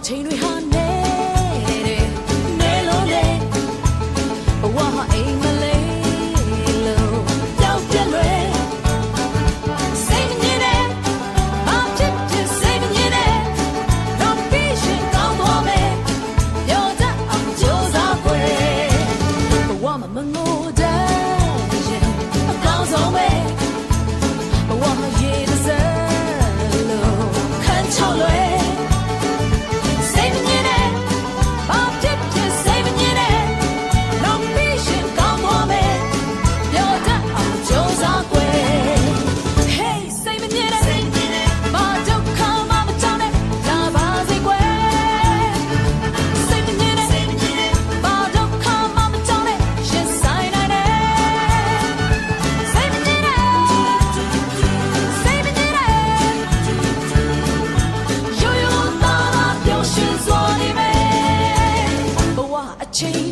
ချိန်တွေဟာနေတယ်နေလို့လေဘဝဟာအိမ်မလေးလို့ကြောက်ပြက်လွယ်စိတ်ညစ်တယ်ဘာဖြစ်ဖြစ်စိတ်ညစ်တယ်တော့ပြီးရှင်ကောင်းသွားမယ်ပြောတတ်အောင်ကြိုးစားခွေဘဝမှာမငိုတတ်ရင်အကောင်းဆုံးပဲဘဝမှာရေတစလို့ခံချောက်လွယ်change